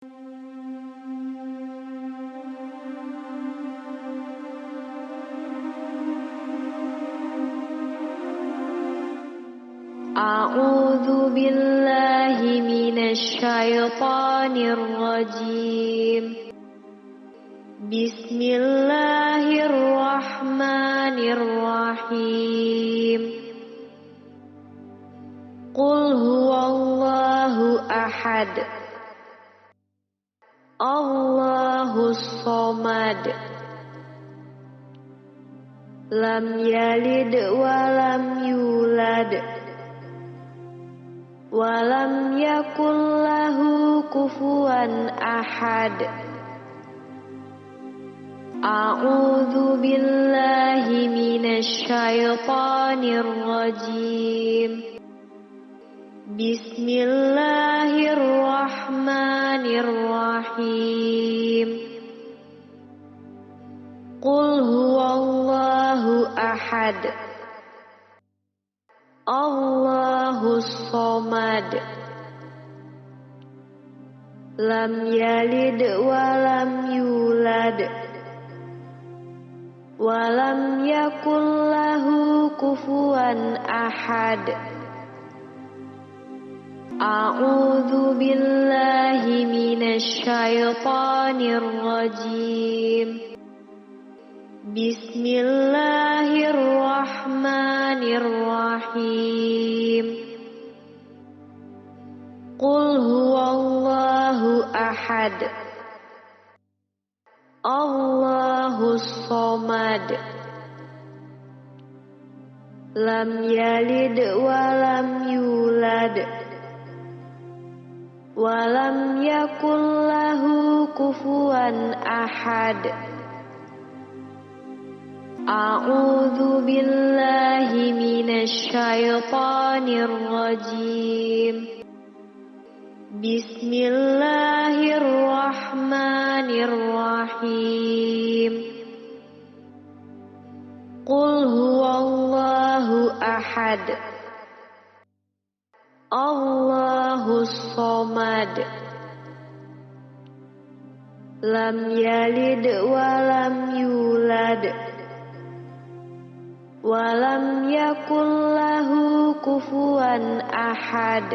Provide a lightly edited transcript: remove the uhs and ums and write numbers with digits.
A'udzu billahi minasy syaithanir rajim. Bismillahirrahmanirrahim. Qul huwallahu ahad. Allahus shomad. Lam yalid wa lam yulad. Walam yakul lahu kufuwan ahad. A'udzu billahi minasy syaithanir rajim. Bismillahirrahmanirrahim. Qul huwallahu ahad. Allahus shomad. Lam yalid wa lam yulad. Walam yakul lahu kufuwan ahad. A'udzu billahi minasy syaithanir rajim. Bismillahirrahmanirrahim. Qul huwallahu ahad. Allahus shomad. Lam yalid wa lam yulad. Walam yakul lahu kufuwan ahad. A'udzu billahi minasy syaithanir rajim. Bismillahirrahmanirrahim. Qul huwallahu ahad. Allahus shomad. Lam yalid wa lam yulad. Walam yakul lahu kufuwan ahad.